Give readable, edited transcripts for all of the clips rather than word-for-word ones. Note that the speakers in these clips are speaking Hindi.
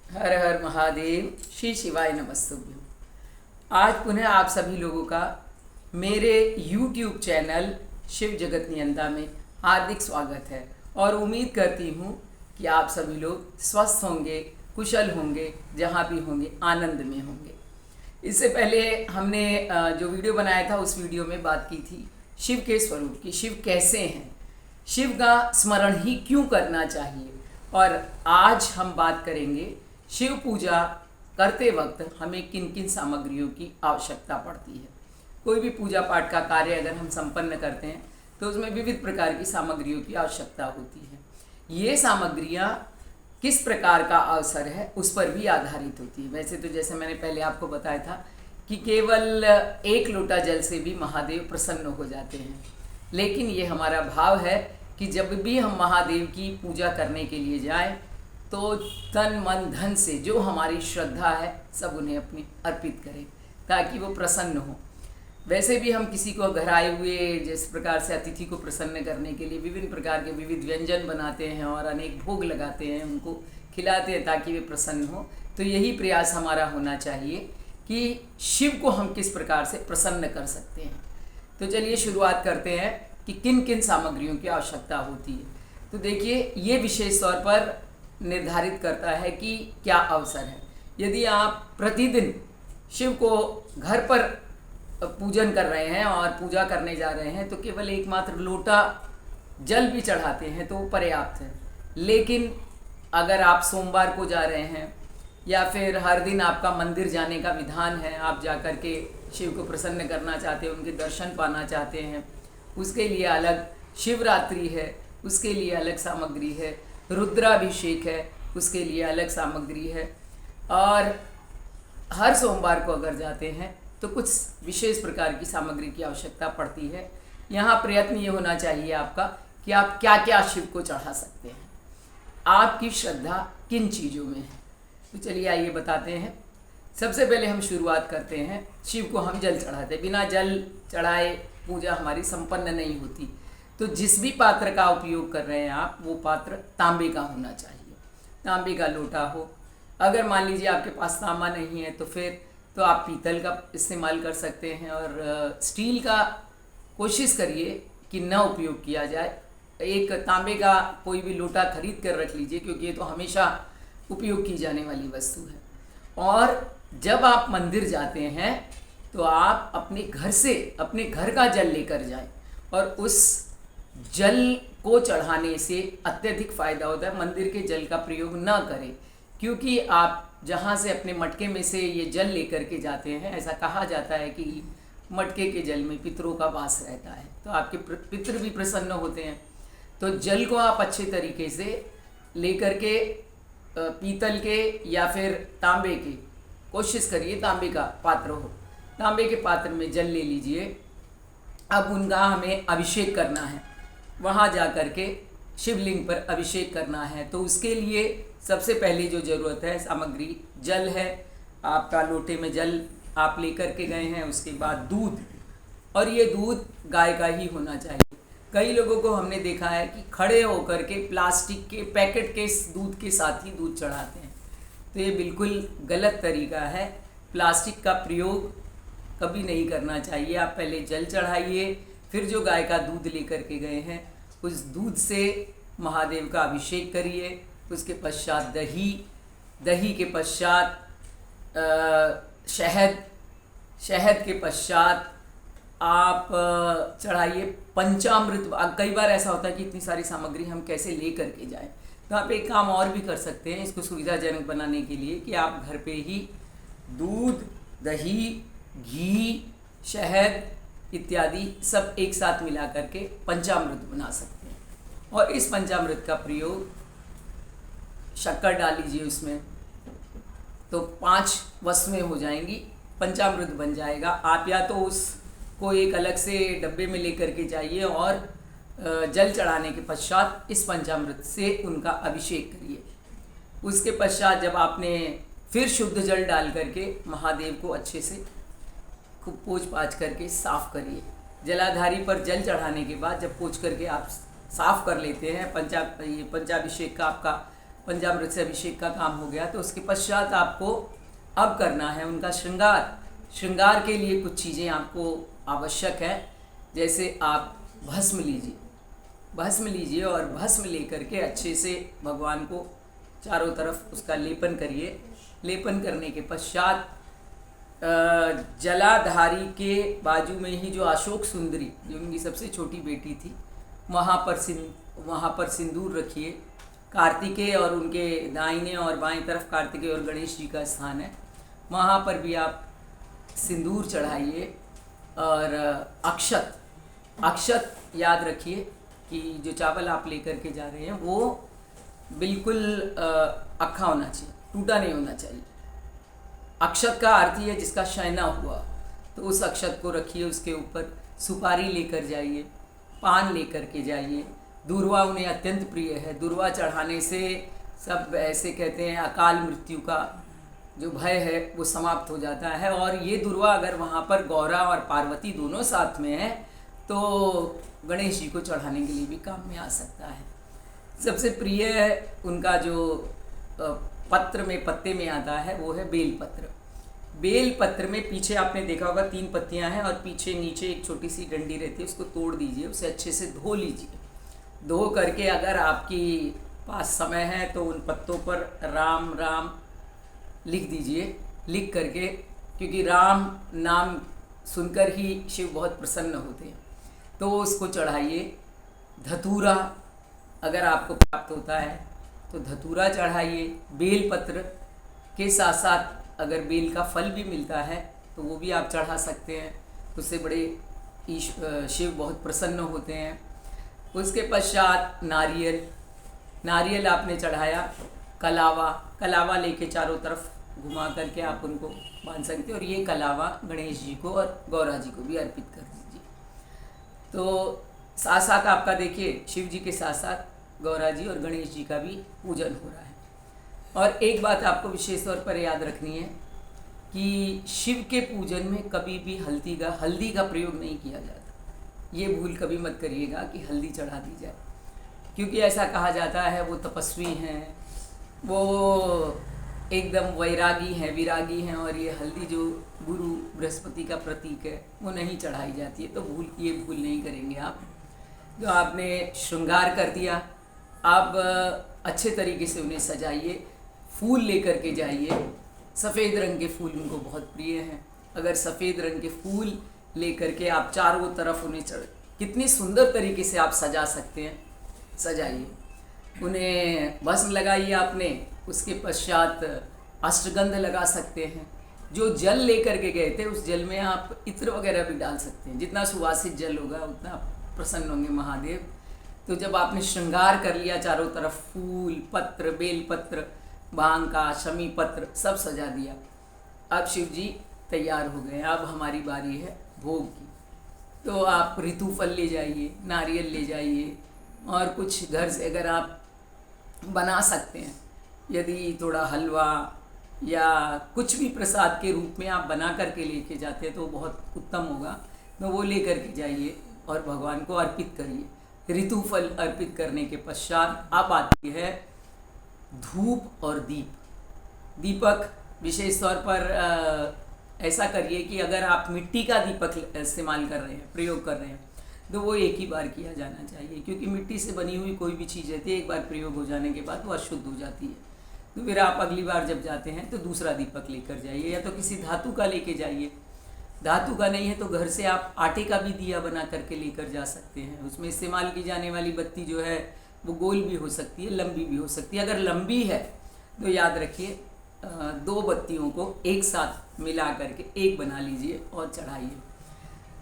हर हर महादेव। श्री शिवाय नमस्तुभ्यं। आज पुनः आप सभी लोगों का मेरे YouTube चैनल शिव जगत नियंता में हार्दिक स्वागत है और उम्मीद करती हूँ कि आप सभी लोग स्वस्थ होंगे, कुशल होंगे, जहाँ भी होंगे आनंद में होंगे। इससे पहले हमने जो वीडियो बनाया था उस वीडियो में बात की थी शिव के स्वरूप की, शिव कैसे हैं, शिव का स्मरण ही क्यों करना चाहिए। और आज हम बात करेंगे शिव पूजा करते वक्त हमें किन किन सामग्रियों की आवश्यकता पड़ती है। कोई भी पूजा पाठ का कार्य अगर हम संपन्न करते हैं तो उसमें विविध प्रकार की सामग्रियों की आवश्यकता होती है। ये सामग्रियाँ किस प्रकार का अवसर है उस पर भी आधारित होती है। वैसे तो जैसे मैंने पहले आपको बताया था कि केवल एक लोटा जल से भी महादेव प्रसन्न हो जाते हैं, लेकिन ये हमारा भाव है कि जब भी हम महादेव की पूजा करने के लिए जाएं तो तन मन धन से जो हमारी श्रद्धा है सब उन्हें अपनी अर्पित करें ताकि वो प्रसन्न हो। वैसे भी हम किसी को घर आए हुए जिस प्रकार से अतिथि को प्रसन्न करने के लिए विभिन्न प्रकार के विविध व्यंजन बनाते हैं और अनेक भोग लगाते हैं, उनको खिलाते हैं ताकि वे प्रसन्न हो। तो यही प्रयास हमारा होना चाहिए कि शिव को हम किस प्रकार से प्रसन्न कर सकते हैं। तो चलिए शुरुआत करते हैं कि किन किन सामग्रियों की आवश्यकता होती है। तो देखिए, ये विशेष तौर पर निर्धारित करता है कि क्या अवसर है। यदि आप प्रतिदिन शिव को घर पर पूजन कर रहे हैं और पूजा करने जा रहे हैं तो केवल एकमात्र लोटा जल भी चढ़ाते हैं तो पर्याप्त है। लेकिन अगर आप सोमवार को जा रहे हैं या फिर हर दिन आपका मंदिर जाने का विधान है, आप जा कर के शिव को प्रसन्न करना चाहते हैं, उनके दर्शन पाना चाहते हैं, उसके लिए अलग शिवरात्रि है, उसके लिए अलग सामग्री है, रुद्राभिषेक है, उसके लिए अलग सामग्री है। और हर सोमवार को अगर जाते हैं तो कुछ विशेष प्रकार की सामग्री की आवश्यकता पड़ती है। यहाँ प्रयत्न ये होना चाहिए आपका कि आप क्या क्या शिव को चढ़ा सकते हैं, आपकी श्रद्धा किन चीज़ों में है। तो चलिए आइए बताते हैं। सबसे पहले हम शुरुआत करते हैं, शिव को हम जल चढ़ाते हैं। बिना जल चढ़ाए पूजा हमारी संपन्न नहीं होती। तो जिस भी पात्र का उपयोग कर रहे हैं आप, वो पात्र तांबे का होना चाहिए, तांबे का लोटा हो। अगर मान लीजिए आपके पास तांबा नहीं है तो फिर तो आप पीतल का इस्तेमाल कर सकते हैं। और स्टील का कोशिश करिए कि न उपयोग किया जाए। एक तांबे का कोई भी लोटा खरीद कर रख लीजिए, क्योंकि ये तो हमेशा उपयोग की जाने वाली वस्तु है। और जब आप मंदिर जाते हैं तो आप अपने घर से अपने घर का जल लेकर जाएं और उस जल को चढ़ाने से अत्यधिक फायदा होता है। मंदिर के जल का प्रयोग न करें, क्योंकि आप जहाँ से अपने मटके में से ये जल लेकर के जाते हैं, ऐसा कहा जाता है कि मटके के जल में पितरों का वास रहता है, तो आपके पितर भी प्रसन्न होते हैं। तो जल को आप अच्छे तरीके से लेकर के पीतल के या फिर तांबे के, कोशिश करिए तांबे का पात्र हो, तांबे के पात्र में जल ले लीजिए। अब उनका हमें अभिषेक करना है, वहाँ जा कर के शिवलिंग पर अभिषेक करना है। तो उसके लिए सबसे पहले जो ज़रूरत है सामग्री जल है। आपका लोटे में जल आप लेकर के गए हैं, उसके बाद दूध, और ये दूध गाय का ही होना चाहिए। कई लोगों को हमने देखा है कि खड़े होकर के प्लास्टिक के पैकेट के दूध के साथ ही दूध चढ़ाते हैं, तो ये बिल्कुल गलत तरीका है। प्लास्टिक का प्रयोग कभी नहीं करना चाहिए। आप पहले जल चढ़ाइए, फिर जो गाय का दूध लेकर के गए हैं उस दूध से महादेव का अभिषेक करिए। उसके पश्चात दही, दही के पश्चात शहद, शहद के पश्चात आप चढ़ाइए पंचामृत। कई बार ऐसा होता है कि इतनी सारी सामग्री हम कैसे ले करके जाएं, तो आप एक काम और भी कर सकते हैं इसको सुविधाजनक बनाने के लिए कि आप घर पे ही दूध, दही, घी, शहद इत्यादि सब एक साथ मिला करके पंचामृत बना सकते हैं। और इस पंचामृत का प्रयोग, शक्कर डाल लीजिए उसमें, तो 5 वस्तुएं हो जाएंगी, पंचामृत बन जाएगा। आप या तो उसको एक अलग से डब्बे में लेकर के जाइए और जल चढ़ाने के पश्चात इस पंचामृत से उनका अभिषेक करिए। उसके पश्चात जब आपने फिर शुद्ध जल डाल करके महादेव को अच्छे से खूब पोंछ पाछ करके साफ़ करिए। जलाधारी पर जल चढ़ाने के बाद जब पोंछ करके आप साफ़ कर लेते हैं, पंचाभिषेक का आपका पंचामृत से अभिषेक का काम हो गया। तो उसके पश्चात आपको अब करना है उनका श्रृंगार। श्रृंगार के लिए कुछ चीज़ें आपको आवश्यक है, जैसे आप भस्म लीजिए और भस्म लेकर के अच्छे से भगवान को चारों तरफ उसका लेपन करिए। लेपन करने के पश्चात जलाधारी के बाजू में ही जो अशोक सुंदरी, जो उनकी सबसे छोटी बेटी थी, वहाँ पर सिंदूर रखिए। कार्तिकेय और उनके दाहिने और बाएं तरफ कार्तिकेय और गणेश जी का स्थान है, वहाँ पर भी आप सिंदूर चढ़ाइए। और अक्षत याद रखिए कि जो चावल आप लेकर के जा रहे हैं वो बिल्कुल अक्खा होना चाहिए, टूटा नहीं होना चाहिए। अक्षत का अर्थ है जिसका शयना हुआ, तो उस अक्षत को रखिए। उसके ऊपर सुपारी लेकर जाइए, पान लेकर के जाइए। दूर्वा उन्हें अत्यंत प्रिय है। दूर्वा चढ़ाने से सब ऐसे कहते हैं अकाल मृत्यु का जो भय है वो समाप्त हो जाता है। और ये दूर्वा अगर वहाँ पर गौरा और पार्वती दोनों साथ में है तो गणेश जी को चढ़ाने के लिए भी काम में आ सकता है। सबसे प्रिय उनका जो पत्ते में आता है वो है बेलपत्र। बेलपत्र में पीछे आपने देखा होगा 3 पत्तियां हैं और पीछे नीचे एक छोटी सी डंडी रहती है, उसको तोड़ दीजिए, उसे अच्छे से धो लीजिए। धो करके अगर आपकी पास समय है तो उन पत्तों पर राम राम लिख दीजिए। लिख करके, क्योंकि राम नाम सुनकर ही शिव बहुत प्रसन्न होते हैं, तो उसको चढ़ाइए। धतूरा अगर आपको प्राप्त होता है तो धतूरा चढ़ाइए। बेलपत्र के साथ साथ अगर बेल का फल भी मिलता है तो वो भी आप चढ़ा सकते हैं, उससे बड़े शिव बहुत प्रसन्न होते हैं। उसके पश्चात नारियल आपने चढ़ाया। कलावा लेके चारों तरफ घुमा करके आप उनको बांध सकते हैं, और ये कलावा गणेश जी को और गौरा जी को भी अर्पित कर दीजिए। तो साथ साथ आपका देखिए शिव जी के साथ साथ गौरा जी और गणेश जी का भी पूजन हो रहा है। और एक बात आपको विशेष तौर पर याद रखनी है कि शिव के पूजन में कभी भी हल्दी का प्रयोग नहीं किया जाता। ये भूल कभी मत करिएगा कि हल्दी चढ़ा दी जाए, क्योंकि ऐसा कहा जाता है वो तपस्वी हैं, वो एकदम विरागी हैं, और ये हल्दी जो गुरु बृहस्पति का प्रतीक है वो नहीं चढ़ाई जाती है। तो ये भूल नहीं करेंगे आप। जो आपने श्रृंगार कर दिया, आप अच्छे तरीके से उन्हें सजाइए। फूल लेकर के जाइए। सफ़ेद रंग के फूल उनको बहुत प्रिय हैं। अगर सफ़ेद रंग के फूल लेकर के आप चारों तरफ उन्हें कितनी सुंदर तरीके से आप सजा सकते हैं, सजाइए। उन्हें भस्म लगाइए आपने। उसके पश्चात अष्टगंध लगा सकते हैं। जो जल लेकर के गए थे उस जल में आप इत्र वगैरह भी डाल सकते हैं। जितना सुवासित जल होगा उतना प्रसन्न होंगे महादेव। तो जब आपने श्रृंगार कर लिया, चारों तरफ फूल पत्र, बेलपत्र, भांग का, शमी पत्र सब सजा दिया, अब शिव जी तैयार हो गए। अब हमारी बारी है भोग की। तो आप ऋतुफल ले जाइए, नारियल ले जाइए, और कुछ घर से अगर आप बना सकते हैं, यदि थोड़ा हलवा या कुछ भी प्रसाद के रूप में आप बना करके लेके जाते हैं तो बहुत उत्तम होगा। तो वो ले करके जाइए और भगवान को अर्पित करिए। ऋतुफल अर्पित करने के पश्चात अब आती है धूप और दीपक। विशेष तौर पर ऐसा करिए कि अगर आप मिट्टी का दीपक इस्तेमाल कर रहे हैं, प्रयोग कर रहे हैं, तो वो एक ही बार किया जाना चाहिए, क्योंकि मिट्टी से बनी हुई कोई भी चीज़ रहती है, एक बार प्रयोग हो जाने के बाद वो अशुद्ध हो जाती है। तो फिर आप अगली बार जब जाते हैं तो दूसरा दीपक लेकर जाइए, या तो किसी धातु का लेके जाइए। धातु का नहीं है तो घर से आप आटे का भी दिया बना करके लेकर जा सकते हैं। उसमें इस्तेमाल की जाने वाली बत्ती जो है वो गोल भी हो सकती है, लंबी भी हो सकती है। अगर लंबी है तो याद रखिए 2 बत्तियों को एक साथ मिला करके एक बना लीजिए और चढ़ाइए।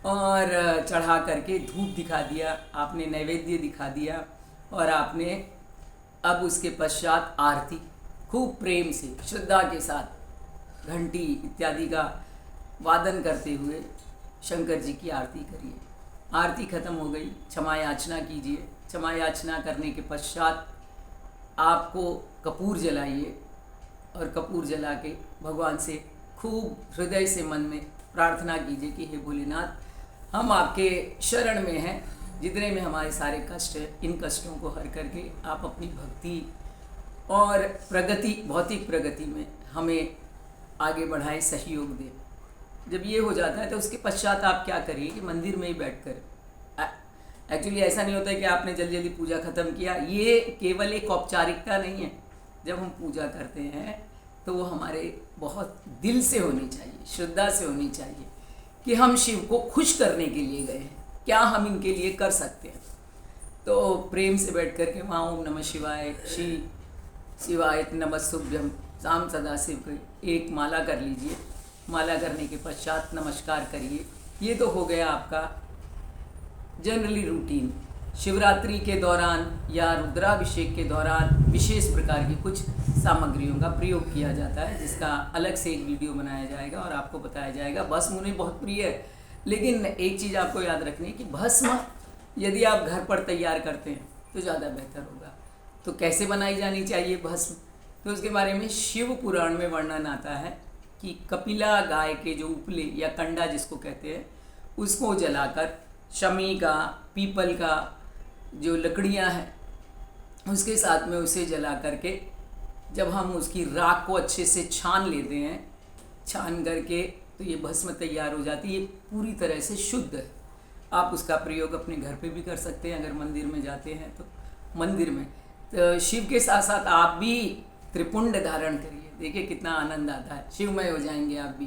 और चढ़ा करके धूप दिखा दिया आपने, नैवेद्य दिखा दिया, और आपने अब उसके पश्चात आरती खूब प्रेम से, श्रद्धा के साथ घंटी इत्यादि का वादन करते हुए शंकर जी की आरती करिए। आरती खत्म हो गई, क्षमा याचना कीजिए। क्षमा याचना करने के पश्चात आपको कपूर जलाइए, और कपूर जला के भगवान से खूब हृदय से मन में प्रार्थना कीजिए कि हे भोलेनाथ, हम आपके शरण में हैं। जितने में हमारे सारे कष्ट हैं, इन कष्टों को हर करके आप अपनी भक्ति और प्रगति, भौतिक प्रगति में हमें आगे बढ़ाए, सहयोग दे। जब ये हो जाता है तो उसके पश्चात आप क्या करिए कि मंदिर में ही बैठकर, एक्चुअली ऐसा नहीं होता है कि आपने जल्दी जल्दी पूजा ख़त्म किया, ये केवल एक औपचारिकता नहीं है। जब हम पूजा करते हैं तो वो हमारे बहुत दिल से होनी चाहिए, श्रद्धा से होनी चाहिए कि हम शिव को खुश करने के लिए गए हैं, क्या हम इनके लिए कर सकते हैं। तो प्रेम से बैठ कर के वहाँ ओम नमः शिवाय, श्री शिवाय नमस्तुभ्यम, शाम सदा शिव की एक माला कर लीजिए। माला करने के पश्चात नमस्कार करिए। ये तो हो गया आपका जनरली रूटीन। शिवरात्रि के दौरान या रुद्राभिषेक के दौरान विशेष प्रकार की कुछ सामग्रियों का प्रयोग किया जाता है, जिसका अलग से एक वीडियो बनाया जाएगा और आपको बताया जाएगा। भस्म उन्हें बहुत प्रिय है, लेकिन एक चीज़ आपको याद रखनी है कि भस्म यदि आप घर पर तैयार करते हैं तो ज़्यादा बेहतर होगा। तो कैसे बनाई जानी चाहिए भस्म, तो उसके बारे में शिव पुराण में वर्णन आता है कि कपिला गाय के जो उपले या कंडा जिसको कहते हैं, उसको जलाकर शमी का, पीपल का जो लकड़ियां हैं उसके साथ में उसे जला करके जब हम उसकी राख को अच्छे से छान लेते हैं, छान करके तो ये भस्म तैयार हो जाती है। ये पूरी तरह से शुद्ध है। आप उसका प्रयोग अपने घर पे भी कर सकते हैं। अगर मंदिर में जाते हैं तो मंदिर में तो शिव के साथ साथ आप भी त्रिपुंड धारण करिए, देखिए कितना आनंद आता है, शिवमय हो जाएंगे आप भी।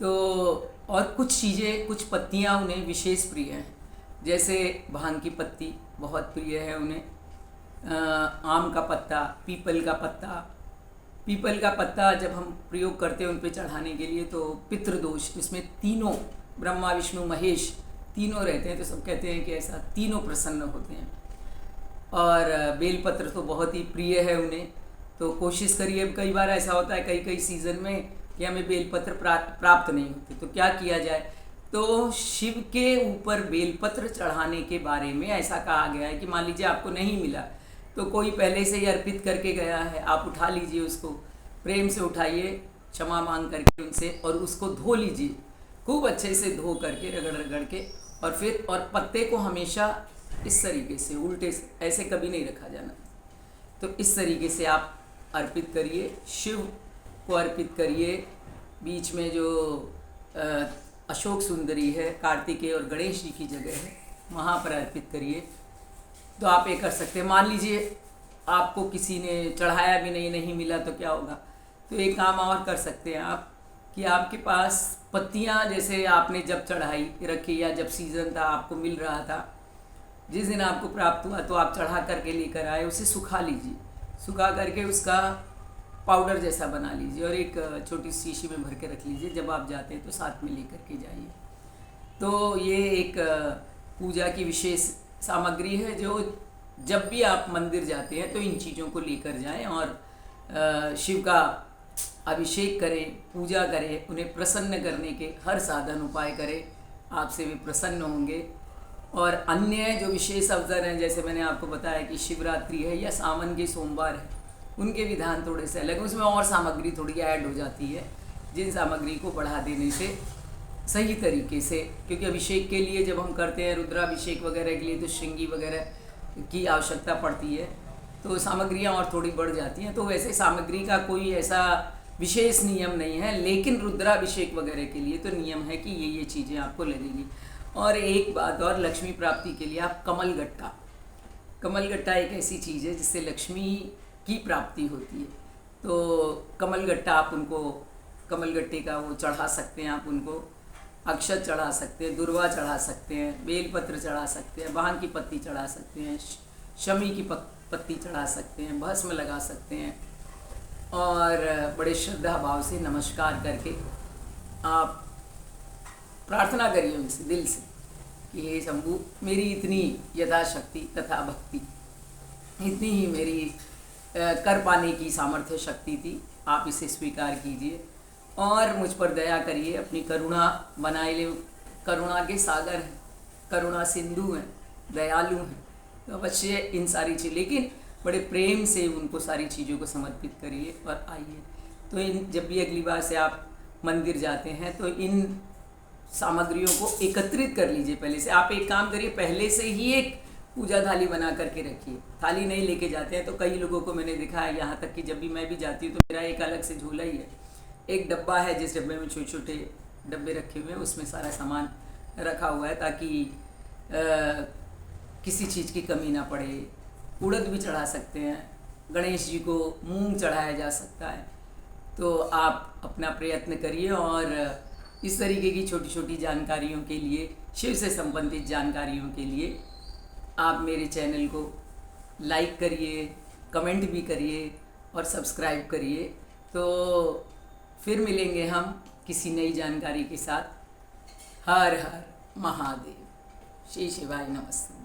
तो और कुछ चीज़ें, कुछ पत्तियाँ उन्हें विशेष प्रिय हैं, जैसे भांग की पत्ती बहुत प्रिय है उन्हें, आम का पत्ता, पीपल का पत्ता। पीपल का पत्ता जब हम प्रयोग करते हैं उन पे चढ़ाने के लिए तो पितृदोष, इसमें तीनों ब्रह्मा विष्णु महेश तीनों रहते हैं, तो सब कहते हैं कि ऐसा तीनों प्रसन्न होते हैं। और बेलपत्र तो बहुत ही प्रिय है उन्हें, तो कोशिश करिए। कई बार ऐसा होता है कई सीज़न में कि हमें बेलपत्र प्राप्त नहीं होते, तो क्या किया जाए। तो शिव के ऊपर बेलपत्र चढ़ाने के बारे में ऐसा कहा गया है कि मान लीजिए आपको नहीं मिला तो कोई पहले से ही अर्पित करके गया है, आप उठा लीजिए, उसको प्रेम से उठाइए, क्षमा मांग करके उनसे, और उसको धो लीजिए, खूब अच्छे से धो करके, रगड़ रगड़ के, और फिर और पत्ते को हमेशा इस तरीके से उल्टे से, ऐसे कभी नहीं रखा जाना। तो इस तरीके से आप अर्पित करिए, शिव को अर्पित करिए। बीच में जो अशोक सुंदरी है, कार्तिकेय और गणेश जी की जगह है, वहाँ पर अर्पित करिए। तो आप ये कर सकते हैं। मान लीजिए आपको किसी ने चढ़ाया भी नहीं मिला तो क्या होगा, तो एक काम और कर सकते हैं आप कि आपके पास पत्तियाँ, जैसे आपने जब चढ़ाई रखी या जब सीज़न था आपको मिल रहा था, जिस दिन आपको प्राप्त हुआ तो आप चढ़ा करके लेकर आए, उसे सुखा लीजिए, सुखा करके उसका पाउडर जैसा बना लीजिए और एक छोटी शीशी में भर के रख लीजिए। जब आप जाते हैं तो साथ में लेकर के जाइए। तो ये एक पूजा की विशेष सामग्री है, जो जब भी आप मंदिर जाते हैं तो इन चीज़ों को लेकर जाएं और शिव का अभिषेक करें, पूजा करें, उन्हें प्रसन्न करने के हर साधन उपाय करें, आपसे वे प्रसन्न होंगे। और अन्य जो विशेष अवसर हैं, जैसे मैंने आपको बताया कि शिवरात्रि है या सावन के सोमवार है, उनके विधान थोड़े से अलग, उसमें और सामग्री थोड़ी ऐड हो जाती है, जिन सामग्री को बढ़ा देने से सही तरीके से, क्योंकि अभिषेक के लिए जब हम करते हैं, रुद्राभिषेक वगैरह के लिए तो श्रृंगी वगैरह की आवश्यकता पड़ती है, तो सामग्रियाँ और थोड़ी बढ़ जाती हैं। तो वैसे सामग्री का कोई ऐसा विशेष नियम नहीं है, लेकिन रुद्राभिषेक वगैरह के लिए तो नियम है कि ये चीज़ें आपको लगेंगी। और एक बात और, लक्ष्मी प्राप्ति के लिए आप कमलगट्टा एक ऐसी चीज़ है जिससे लक्ष्मी की प्राप्ति होती है। तो कमलगट्टा आप उनको, कमलगट्टे का वो चढ़ा सकते हैं, आप उनको अक्षत चढ़ा सकते हैं, दुर्वा चढ़ा सकते हैं, बेलपत्र चढ़ा सकते हैं, भांग की पत्ती चढ़ा सकते हैं, शमी की पत्ती चढ़ा सकते हैं, भस्म लगा सकते हैं, और बड़े श्रद्धा भाव से नमस्कार करके आप प्रार्थना करिए उनसे दिल से कि हे शंभू, मेरी इतनी यथाशक्ति तथा भक्ति, इतनी ही मेरी कर पाने की सामर्थ्य शक्ति थी, आप इसे स्वीकार कीजिए और मुझ पर दया करिए, अपनी करुणा बनाए ले। करुणा के सागर हैं, करुणा सिंधु हैं, दयालु हैं, तो अवश्य इन सारी चीज़, लेकिन बड़े प्रेम से उनको सारी चीज़ों को समर्पित करिए और आइए। तो इन जब भी अगली बार से आप मंदिर जाते हैं तो इन सामग्रियों को एकत्रित कर लीजिए। पहले से आप एक काम करिए, पहले से ही एक पूजा थाली बना करके रखिए। थाली नहीं लेके जाते हैं तो कई लोगों को मैंने देखा है, यहाँ तक कि जब भी मैं भी जाती हूँ तो मेरा एक अलग से झोला ही है। एक डब्बा है, जिस डब्बे में छोटे छोटे डब्बे रखे हुए हैं, उसमें सारा सामान रखा हुआ है ताकि किसी चीज़ की कमी ना पड़े। उड़द भी चढ़ा सकते हैं, गणेश जी को मूंग चढ़ाया जा सकता है। तो आप अपना प्रयत्न करिए और इस तरीके की छोटी छोटी जानकारियों के लिए, शिव से संबंधित जानकारियों के लिए आप मेरे चैनल को लाइक करिए, कमेंट भी करिए और सब्सक्राइब करिए। तो फिर मिलेंगे हम किसी नई जानकारी के साथ। हर हर महादेव। श्री शिवाय नमस्ते।